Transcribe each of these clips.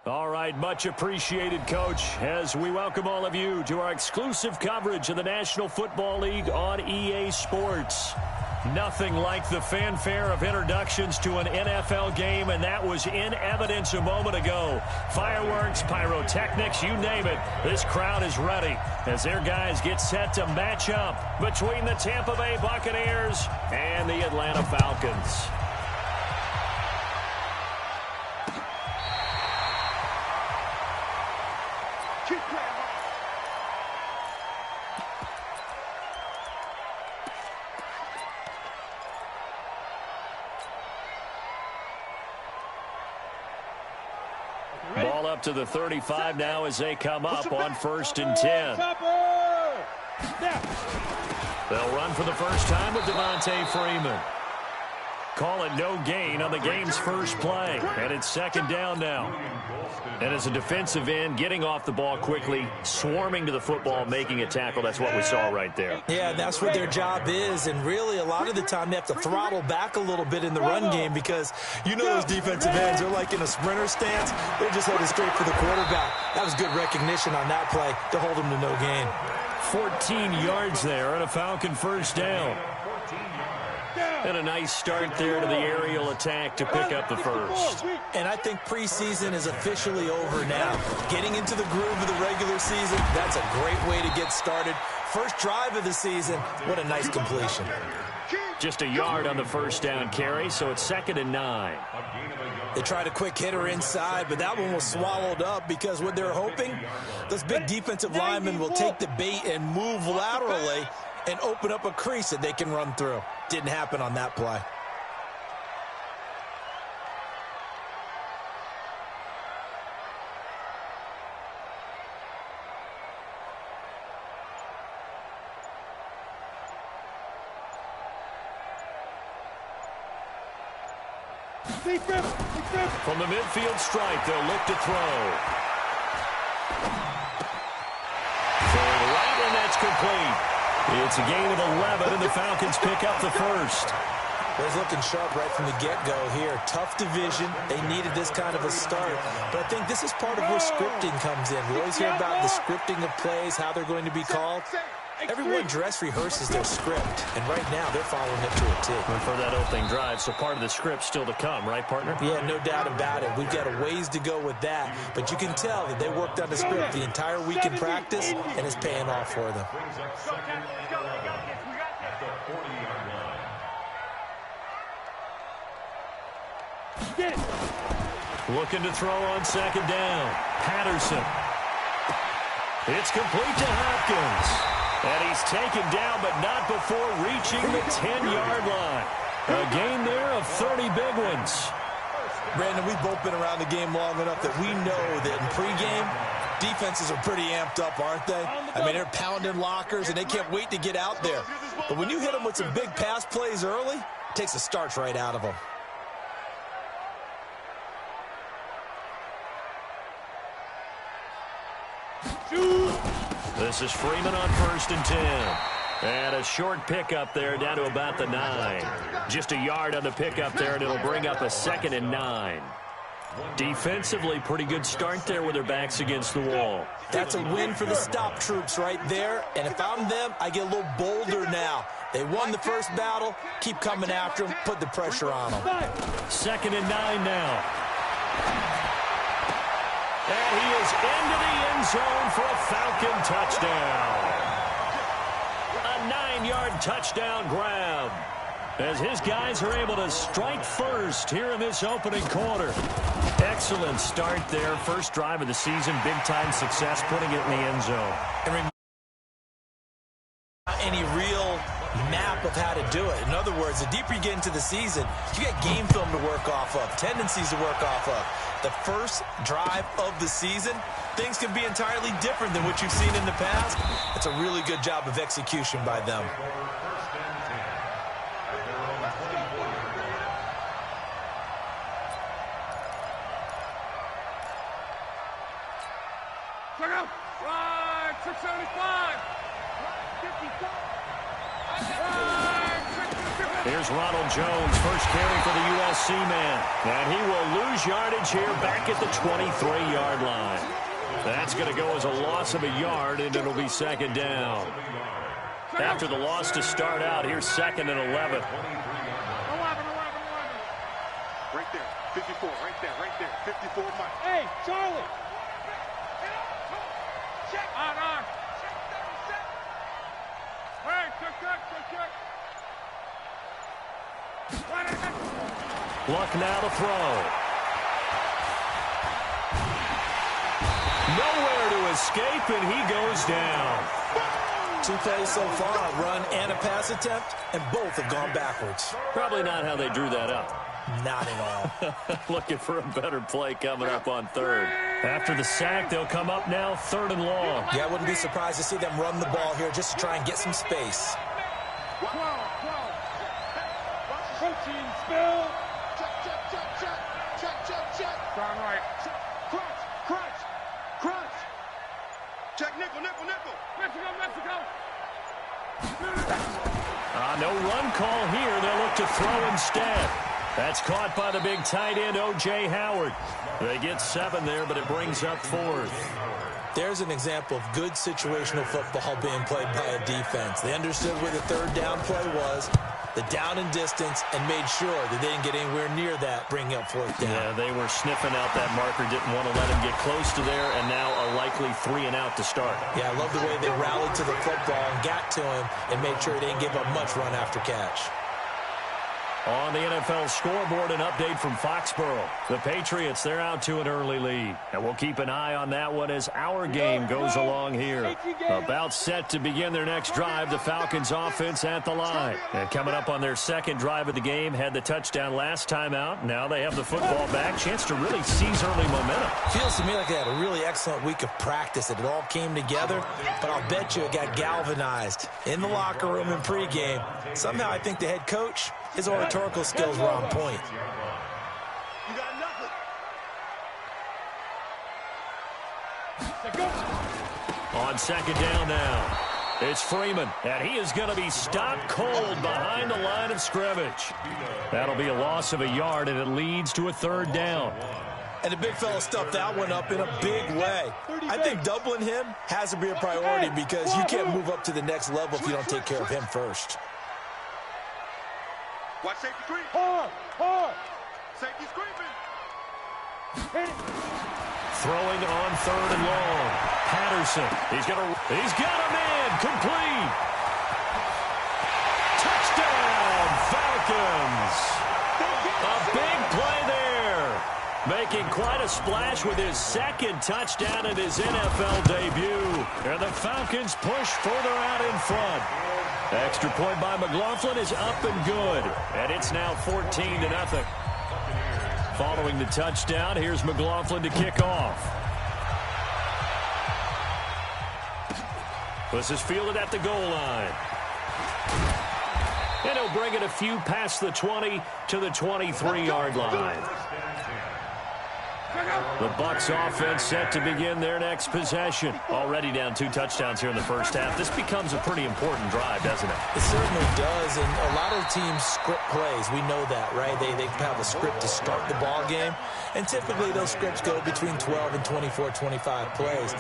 All right, much appreciated, Coach, as we welcome all of you to our exclusive coverage of the National Football League on EA Sports. Nothing like the fanfare of introductions to an NFL game, and that was in evidence a moment ago. Fireworks, pyrotechnics, you name it. This crowd is ready as their guys get set to match up between the Tampa Bay Buccaneers and the Atlanta Falcons. Ball up to the 35 now as they come up on 1st and 10. They'll run for the first time with Devontae Freeman. Call it no gain on the game's first play. And it's 2nd down now. And as a defensive end, getting off the ball quickly, swarming to the football, making a tackle, that's what we saw right there. Yeah, that's what their job is. And really, a lot of the time, they have to throttle back a little bit in the run game because you know those defensive ends, they're like in a sprinter stance. They're just headed straight for the quarterback. That was good recognition on that play to hold them to no gain. 14 yards there and a Falcon first down. And a nice start there to the aerial attack to pick up the first. And I think preseason is officially over now. Getting into the groove of the regular season, that's a great way to get started. First drive of the season, what a nice completion. Just a yard on the first down carry, so it's 2nd and 9. They tried a quick hitter inside, but that one was swallowed up because what they're hoping, those big defensive linemen will take the bait and move laterally and open up a crease that they can run through. Didn't happen on that play. From the midfield stripe, they'll look to throw. Throwing right, and that's complete. It's a gain of 11, and the Falcons pick up the first. Well, he's looking sharp right from the get-go here. Tough division. They needed this kind of a start. But I think this is part of where scripting comes in. We always hear about the scripting of plays, how they're going to be called. Everyone dress rehearses their script, and right now they're following it to a T. And for that opening drive, so part of the script still to come, right, partner? Yeah, no doubt about it. We've got a ways to go with that, but you can tell that they worked on the script the entire week in practice, and it's paying off for them. Looking to throw on 2nd down. Patterson. It's complete to Hopkins. And he's taken down, but not before reaching the 10-yard line. A gain there of 30 big ones. Brandon, we've both been around the game long enough that we know that in pregame, defenses are pretty amped up, aren't they? I mean, they're pounding lockers, and they can't wait to get out there. But when you hit them with some big pass plays early, it takes the starch right out of them. This is Freeman on 1st and 10. And a short pickup there down to about the 9. Just a yard on the pickup there, and it'll bring up a 2nd and 9. Defensively, pretty good start there with their backs against the wall. That's a win for the stop troops right there. And if I'm them, I get a little bolder now. They won the first battle. Keep coming after them. Put the pressure on them. 2nd and 9 now. And he is into the end zone for a Falcon touchdown. A 9-yard touchdown grab as his guys are able to strike first here in this opening quarter. Excellent start there. First drive of the season. Big-time success putting it in the end zone. Any real map of how to do it. In other words, the deeper you get into the season, you get game film to work off of, tendencies to work off of. The first drive of the season, things can be entirely different than what you've seen in the past. It's a really good job of execution by them. Check out. Right, 675. Here's Ronald Jones, first carry for the USC man. And he will lose yardage here back at the 23-yard line. That's going to go as a loss of a yard, and it'll be second down. After the loss to start out, here's second and 11. Right there, 54, right there, 54 Mike. Hey, Charlie! Check! On. Hey, check. Luck now to throw. Nowhere to escape, and he goes down. 2 plays so far, a run and a pass attempt, and both have gone backwards. Probably not how they drew that up. Not at all. Looking for a better play coming up on third. After the sack, they'll come up now third and long. Yeah, I wouldn't be surprised to see them run the ball here just to try and get some space. 12. Protein spill. Check. Down right. Crunch. Check nickel. Mexico. No run call here. They'll look to throw instead. That's caught by the big tight end, O.J. Howard. They get 7 there, but it brings up 4th. There's an example of good situational football being played by a defense. They understood where the third down play was, the down and distance, and made sure that they didn't get anywhere near that, bringing up 4th down. Yeah, they were sniffing out that marker, didn't want to let him get close to there, and now a likely 3 and out to start. Yeah, I love the way they rallied to the football and got to him and made sure he didn't give up much run after catch. On the NFL scoreboard, an update from Foxborough. The Patriots, they're out to an early lead. And we'll keep an eye on that one as our game goes along here. About set to begin their next drive, the Falcons offense at the line. And coming up on their second drive of the game, had the touchdown last time out. Now they have the football back. Chance to really seize early momentum. Feels to me like they had a really excellent week of practice. It all came together, but I'll bet you it got galvanized in the locker room in pregame. Somehow I think the head coach, his oratorical skills were on point. You got nothing. On second down now, it's Freeman, and he is going to be stopped cold behind the line of scrimmage. That'll be a loss of a yard, and it leads to a third down. And the big fella stuffed that one up in a big way. I think doubling him has to be a priority because you can't move up to the next level if you don't take care of him first. Watch safety creep. Hard. Safety's creeping. Hit it. Throwing on third and long. Patterson. He's got a man. Complete. Touchdown, Falcons. A big play there. Making quite a splash with his second touchdown in his NFL debut. And the Falcons push further out in front. Extra point by McLaughlin is up and good. And it's now 14-0. Following the touchdown, here's McLaughlin to kick off. This is fielded at the goal line. And he'll bring it a few past the 20 to the 23-yard line. The Bucs offense set to begin their next possession. Already down 2 touchdowns here in the first half. This becomes a pretty important drive, doesn't it? It certainly does, and a lot of teams script plays. We know that, right? They have a script to start the ball game, and typically those scripts go between 12 and 24, 25 plays.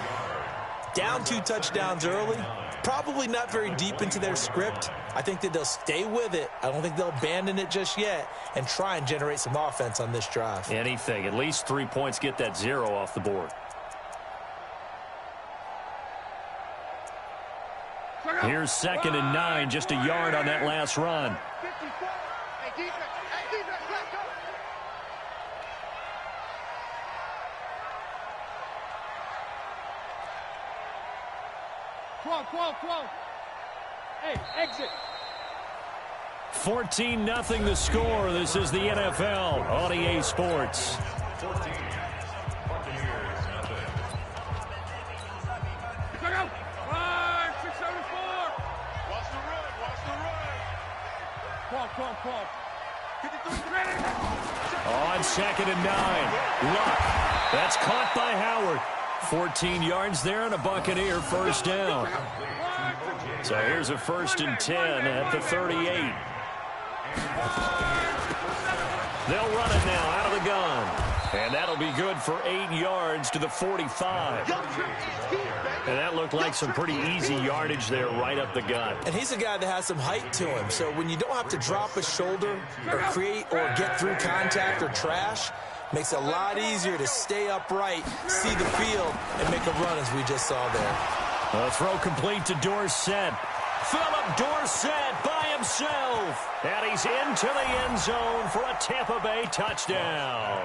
Down 2 touchdowns early, probably not very deep into their script. I think that they'll stay with it. I don't think they'll abandon it just yet and try and generate some offense on this drive. Anything. At least 3 points, get that 0 off the board. Here's 2nd and 9, just a yard on that last run. 54. Hey, defense, let's go. 12. Hey, exit. 14-0 the score. This is the NFL on EA Sports. 14. Check out. 674. Watch the run. 12. 53 ready. On 2nd and 9. Luck. That's caught by Howard. 14 yards there and a Buccaneer first down. So here's a 1st and 10 at the 38. They'll run it now out of the gun. And that'll be good for 8 yards to the 45. And that looked like some pretty easy yardage there right up the gut. And he's a guy that has some height to him. So when you don't have to drop a shoulder or create or get through contact or trash, makes it a lot easier to stay upright, see the field, and make a run as we just saw there. A throw complete to Dorsett. Philip Dorsett by himself. And he's into the end zone for a Tampa Bay touchdown.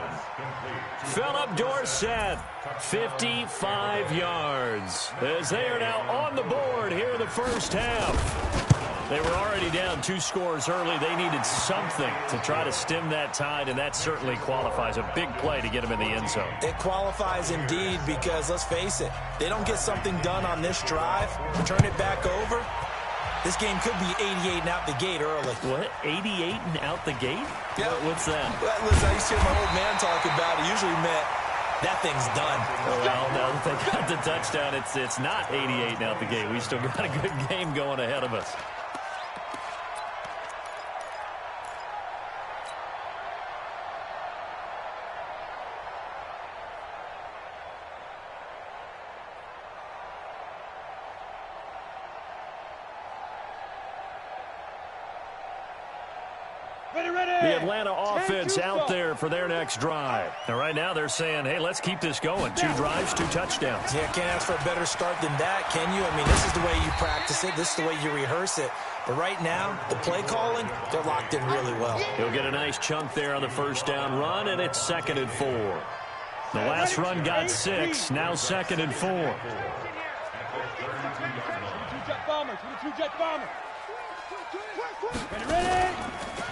Philip Dorsett, 55 yards. As they are now on the board here in the first half. They were already down 2 scores early. They needed something to try to stem that tide, and that certainly qualifies. A big play to get them in the end zone. It qualifies indeed because, let's face it, they don't get something done on this drive, turn it back over. This game could be 88 and out the gate early. What? 88 and out the gate? Yeah. What's that? Well, listen, I used to hear my old man talk about it. Usually meant that thing's done. Well, now that they got the touchdown, it's not 88 and out the gate. We still got a good game going ahead of us. The Atlanta offense out there for their next drive. And right now they're saying, hey, let's keep this going. 2 drives, 2 touchdowns. Yeah, can't ask for a better start than that, can you? I mean, this is the way you practice it. This is the way you rehearse it. But right now, the play calling, they're locked in really well. He'll get a nice chunk there on the first down run, and it's 2nd and 4. The last run got 6, now 2nd and 4. Ready?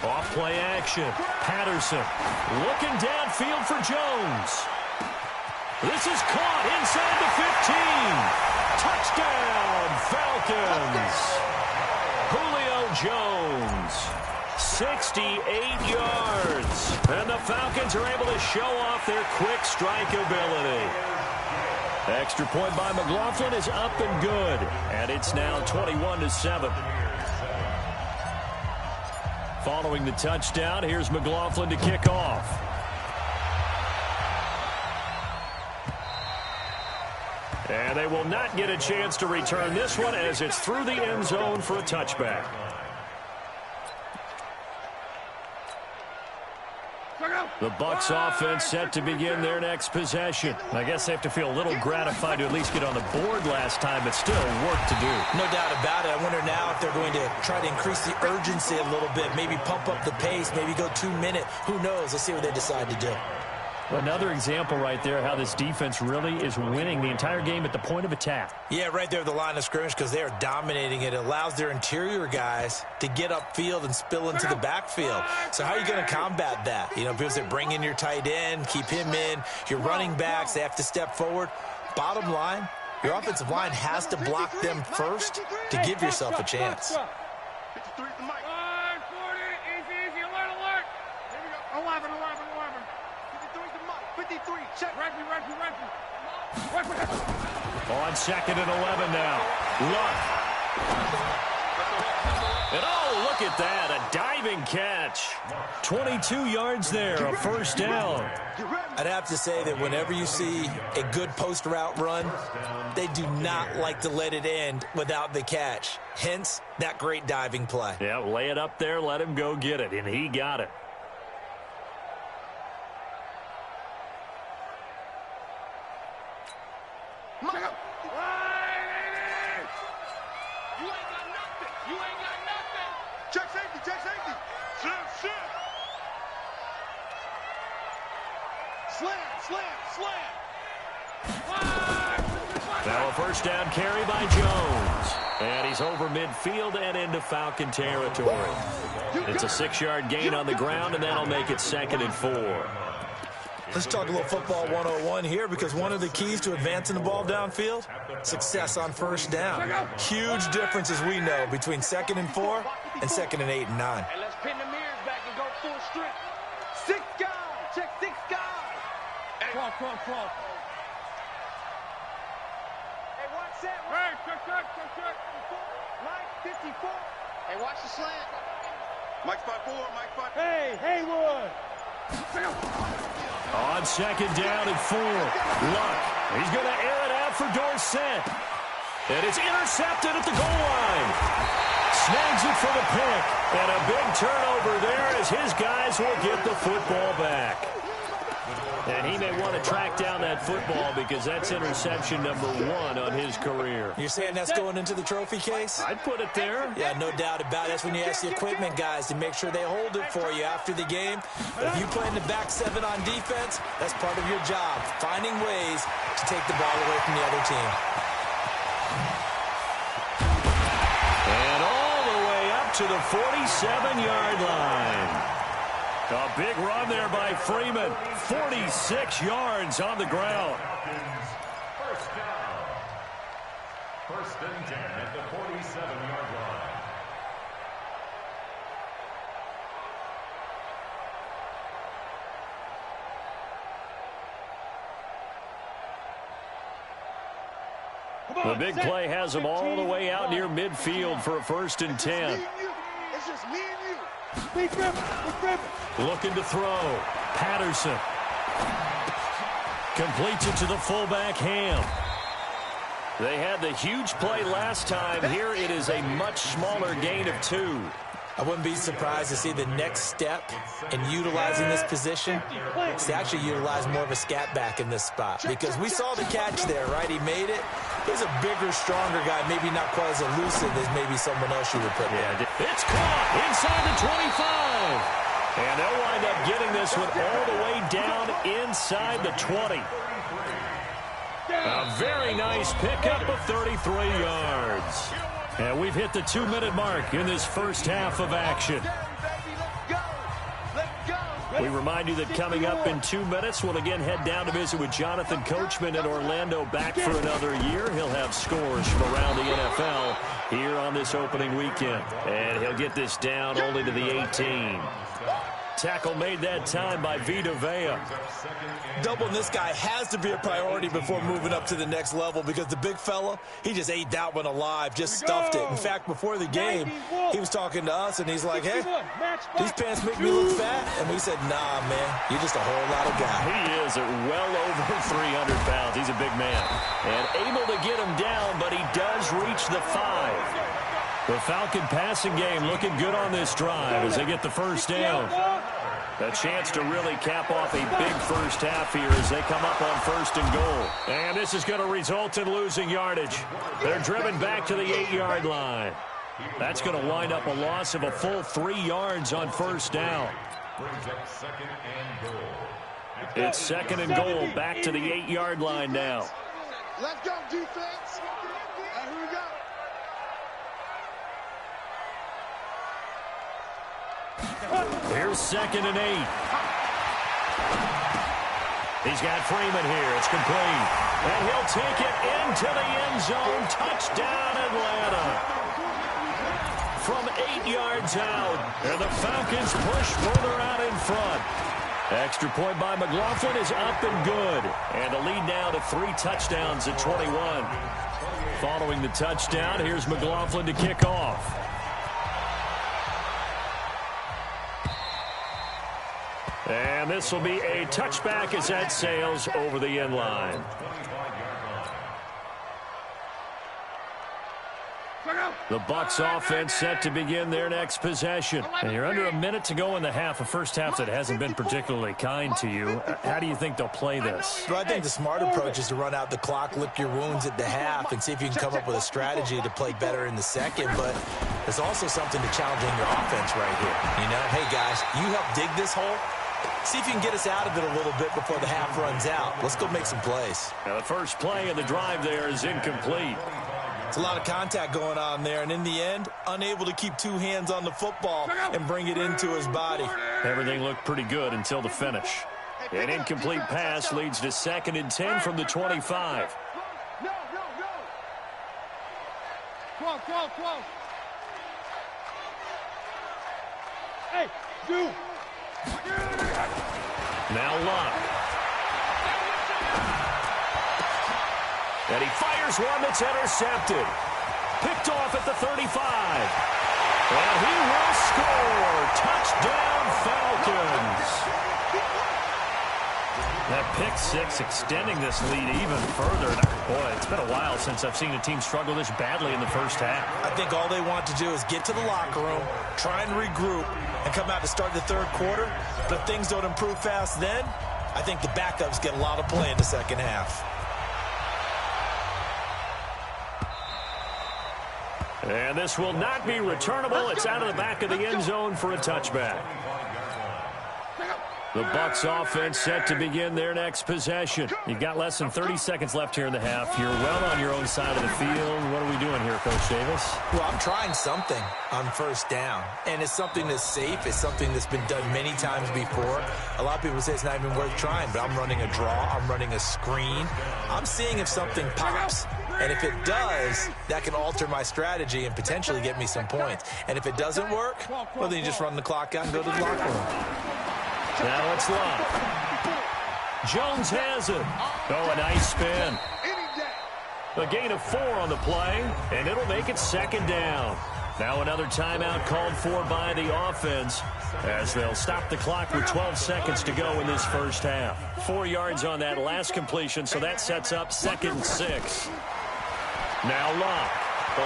Off play action. Patterson looking downfield for Jones. This is caught inside the 15. Touchdown, Falcons. Julio Jones, 68 yards. And the Falcons are able to show off their quick strike ability. Extra point by McLaughlin is up and good. And it's now 21-7. Following the touchdown, here's McLaughlin to kick off. And they will not get a chance to return this one as it's through the end zone for a touchback. The Bucs offense set to begin their next possession. I guess they have to feel a little gratified to at least get on the board last time, but still work to do. No doubt about it. I wonder now if they're going to try to increase the urgency a little bit, maybe pump up the pace, maybe go 2 minute. Who knows? Let's see what they decide to do. Another example right there how this defense really is winning the entire game at the point of attack. Yeah, right there at the line of scrimmage because they are dominating it. It allows their interior guys to get upfield and spill into the backfield. So how are you going to combat that? You know, because they bring in your tight end, keep him in. Your running backs, they have to step forward. Bottom line, your offensive line has to block them first to give yourself a chance. 53 the mic. 40, easy, alert. Here we go. 11. 53, check. Referee. On 2nd and 11 now. Luck. And oh, look at that. A diving catch. 22 yards there. A first down. I'd have to say that whenever you see a good post route run, they do not like to let it end without the catch. Hence, that great diving play. Yeah, lay it up there, let him go get it, and he got it. Check safety. Slam. Now a first down carry by Jones. And he's over midfield and into Falcon territory. It's a 6-yard gain on the ground, and that'll make it 2nd and 4. Let's talk a little football 101 here because one of the keys to advancing the ball downfield, success on first down. Huge difference, as we know, between 2nd and 4 and 2nd and 8 and 9. Hey, let's pin the mirrors back and go full strength. 6 guys. Check 6 guys. Hey, cross. Hey, watch that. Hey, check. Line 54. Hey, watch the slant. Mike spot 4, Mike spot. Hey, Haywood. On second down and 4. Luck. He's going to air it out for Dorsett. And it's intercepted at the goal line. Snags it for the pick. And a big turnover there as his guys will get the football back. And he may want to track down that football because that's interception number 1 on his career. You're saying that's going into the trophy case? I'd put it there. Yeah, no doubt about it. That's when you ask the equipment guys to make sure they hold it for you after the game. But if you play in the back 7 on defense, that's part of your job, finding ways to take the ball away from the other team. And all the way up to the 47-yard line. A big run there by Freeman. 46 yards on the ground. First down. First and 10 at the 47-yard line. The big play has them all the way out near midfield for a first and 10. It's just me and you. Big grip. Looking to throw. Patterson. Completes it to the fullback, Ham. They had the huge play last time. Here it is a much smaller gain of 2. I wouldn't be surprised to see the next step in utilizing this position is to actually utilize more of a scat back in this spot. Because we saw the catch there, right? He made it. He's a bigger, stronger guy, maybe not quite as elusive as maybe someone else you would put there. It's caught inside the 25. And they'll wind up getting this one all the way down inside the 20. A very nice pickup of 33 yards. And we've hit the 2-minute mark in this first half of action. We remind you that coming up in 2 minutes, we'll again head down to visit with Jonathan Coachman in Orlando, back for another year. He'll have scores from around the NFL here on this opening weekend. And he'll get this down only to the 18. Tackle made that time by Vita Vea. Doubling this guy has to be a priority before moving up to the next level because the big fella, he just ate that one alive, just stuffed it. In fact, before the game, he was talking to us, and he's like, hey, these pants make me look fat. And we said, nah, man, you're just a whole lot of guy. He is at well over 300 pounds. He's a big man. And able to get him down, but he does reach the 5. The Falcon passing game looking good on this drive as they get the first down. A chance to really cap off a big first half here as they come up on first and goal. And this is going to result in losing yardage. They're driven back to the 8-yard line. That's going to wind up a loss of a full 3 yards on first down. It's second and goal back to the 8-yard line now. Let's go, defense. And here we go. Here's second and 8. He's got Freeman here. It's complete. And he'll take it into the end zone. Touchdown, Atlanta. From 8 yards out. And the Falcons push further out in front. Extra point by McLaughlin is up and good. And a lead now to 3 touchdowns at 21. Following the touchdown, here's McLaughlin to kick off. And this will be a touchback as that sails over the end line. The Bucs offense set to begin their next possession. And you're under a minute to go in the half, a first half that hasn't been particularly kind to you. How do you think they'll play this? Well, I think the smart approach is to run out the clock, lick your wounds at the half, and see if you can come up with a strategy to play better in the second. But there's also something to challenging your offense right here. You know, hey, guys, you help dig this hole. See if you can get us out of it a little bit before the half runs out. Let's go make some plays. Now, the first play of the drive there is incomplete. It's a lot of contact going on there, and in the end, unable to keep 2 hands on the football and bring it into his body. Everything looked pretty good until the finish. An incomplete pass leads to second and 10 from the 25. No. 12. Hey, do. Now Luck. And he fires one that's intercepted. Picked off at the 35. And he will score. Touchdown, Falcons. That pick six extending this lead even further. Boy, it's been a while since I've seen a team struggle this badly in the first half. I think all they want to do is get to the locker room, try and regroup, and come out to start the third quarter. But if things don't improve fast then, I think the backups get a lot of play in the second half. And this will not be returnable. It's out of the back of the end zone for a touchback. The Bucs offense set to begin their next possession. You've got less than 30 seconds left here in the half. You're well on your own side of the field. What are we doing here, Coach Davis? Well, I'm trying something on first down, and it's something that's safe. It's something that's been done many times before. A lot of people say it's not even worth trying, but I'm running a draw. I'm running a screen. I'm seeing if something pops. And if it does, that can alter my strategy and potentially get me some points. And if it doesn't work, well, then you just run the clock out and go to the locker room. Now it's Love. Jones has it. Oh, a nice spin. A gain of 4 on the play, and it'll make it second down. Now another timeout called for by the offense as they'll stop the clock with 12 seconds to go in this first half. 4 yards on that last completion, so that sets up 2nd and 6. Now Love,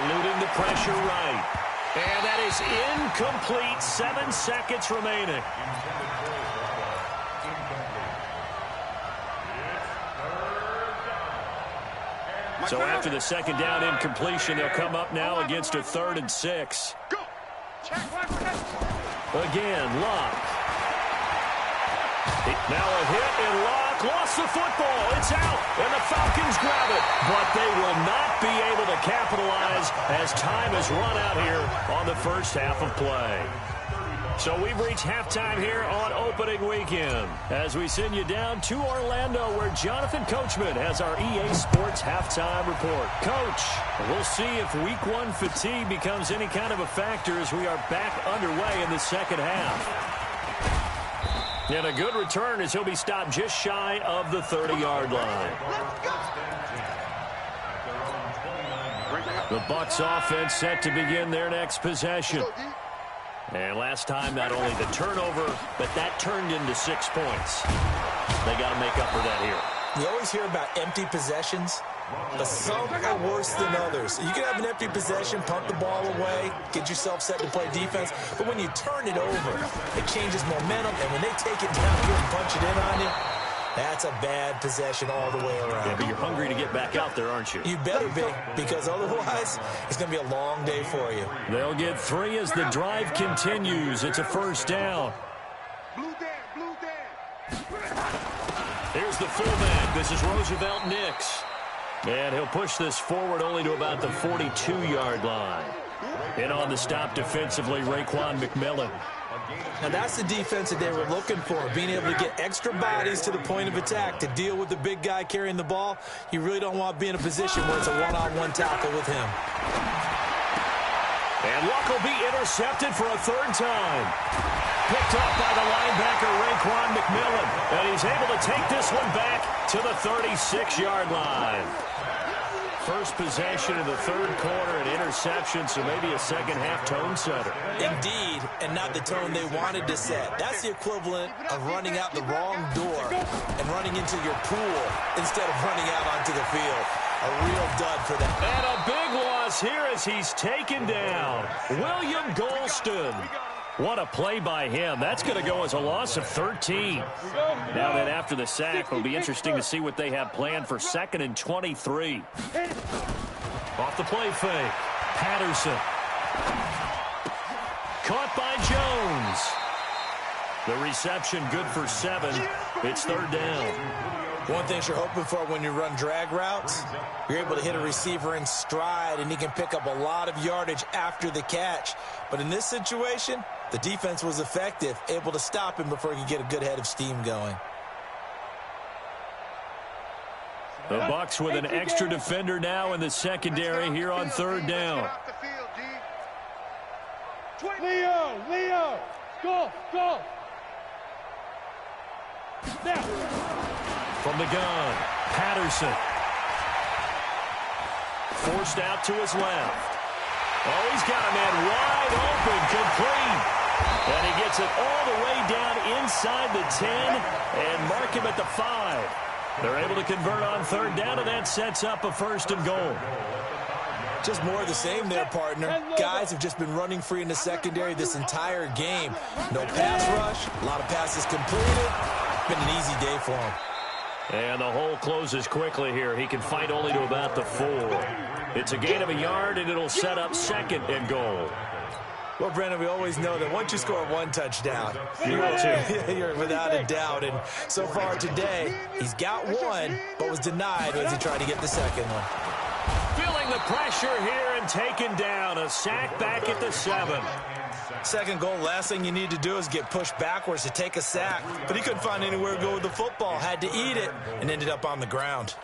eluding the pressure right. And that is incomplete. 7 seconds remaining. So after the second down incompletion, they'll come up now against a 3rd and 6. Again, Locke. Now a hit, and Locke lost the football. It's out, and the Falcons grab it. But they will not be able to capitalize as time has run out here on the first half of play. So we've reached halftime here on opening weekend as we send you down to Orlando where Jonathan Coachman has our EA Sports halftime report. Coach, we'll see if week 1 fatigue becomes any kind of a factor as we are back underway in the second half. And a good return as he'll be stopped just shy of the 30-yard line. The Bucs offense set to begin their next possession. And last time, not only the turnover, but that turned into 6 points. They got to make up for that here. You always hear about empty possessions, but some are worse than others. You can have an empty possession, punt the ball away, get yourself set to play defense, but when you turn it over, it changes momentum, and when they take it down here and punch it in on you, that's a bad possession all the way around. Yeah, but you're hungry to get back out there, aren't you? You better be, because otherwise, it's going to be a long day for you. They'll get 3 as the drive continues. It's a first down. Here's the fullback. This is Roosevelt Nix. And he'll push this forward only to about the 42-yard line. And on the stop defensively, Raekwon McMillan. Now, that's the defense that they were looking for, being able to get extra bodies to the point of attack to deal with the big guy carrying the ball. You really don't want to be in a position where it's a one-on-one tackle with him. And Luck will be intercepted for a 3rd time. Picked up by the linebacker, Raekwon McMillan. And he's able to take this one back to the 36-yard line. First possession in the 3rd quarter, an interception, so maybe a second-half tone setter. Indeed, and not the tone they wanted to set. That's the equivalent of running out the wrong door and running into your pool instead of running out onto the field. A real dud for them. And a big loss here as he's taken down. William Golston. What a play by him. That's going to go as a loss of 13. Now that after the sack, it'll be interesting to see what they have planned for 2nd and 23. Off the play fake. Patterson. Caught by Jones. The reception good for 7. It's 3rd down. One thing you're hoping for when you run drag routes, you're able to hit a receiver in stride, and he can pick up a lot of yardage after the catch. But in this situation, the defense was effective, able to stop him before he could get a good head of steam going. The Bucs with an extra defender now in the secondary here on 3rd down. Leo, go. Now. From the gun, Patterson. Forced out to his left. Oh, he's got a man wide open. gets it all the way down inside the 10 and mark him at the 5. They're able to convert on third down, and that sets up a 1st and goal. Just more of the same there, partner. Guys have just been running free in the secondary this entire game. No pass rush, a lot of passes completed. Been an easy day for him. And the hole closes quickly here. He can fight only to about the 4. It's a gain of a yard, and it'll set up 2nd and goal. Well, Brennan, we always know that once you score one touchdown, you're without a doubt. And so far today, he's got one, but was denied as he tried to get the second one. Feeling the pressure here and taken down. A sack back at the 7. Second goal, last thing you need to do is get pushed backwards to take a sack. But he couldn't find anywhere to go with the football. Had to eat it and ended up on the ground.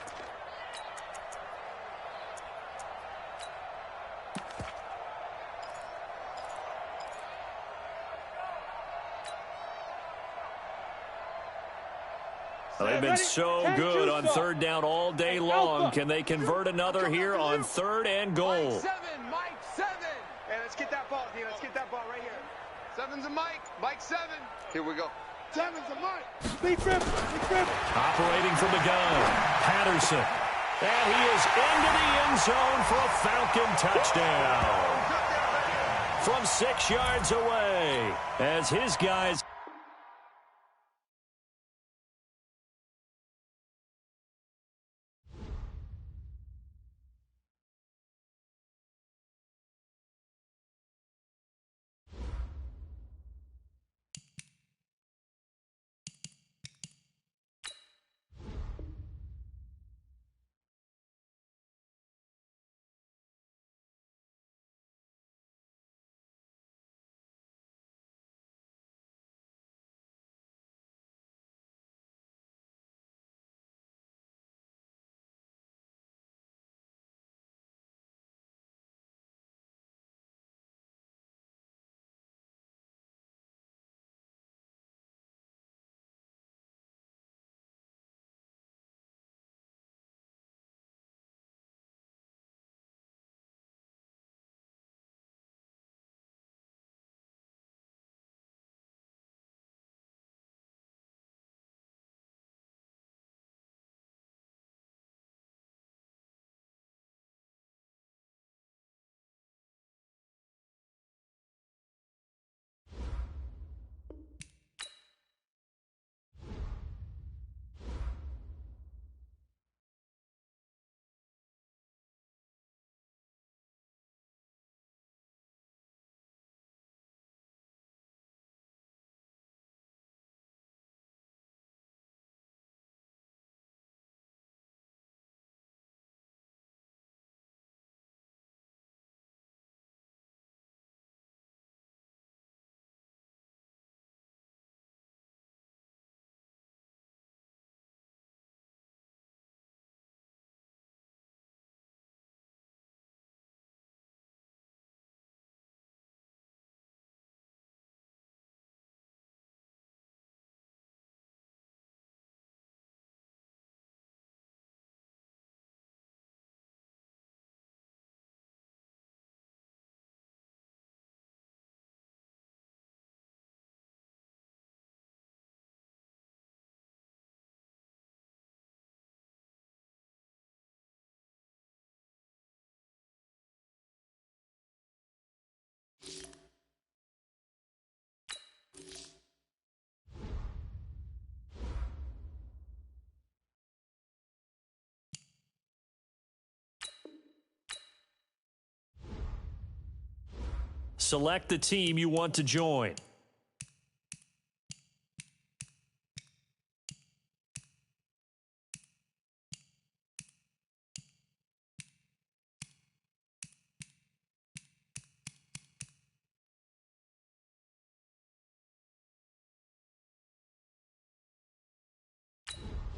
They've been so good on third down all day long. Can they convert another here on 3rd and goal? Mike 7. Hey, let's get that ball, D. Let's get that ball right here. 7's a Mike. Mike 7. Here we go. 7's a Mike. Big Trevor. Operating from the gun, Patterson. And he is into the end zone for a Falcon touchdown. From 6 yards away as his guys... Select the team you want to join.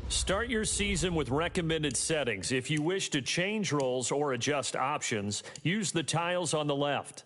Start your season with recommended settings. If you wish to change roles or adjust options, use the tiles on the left.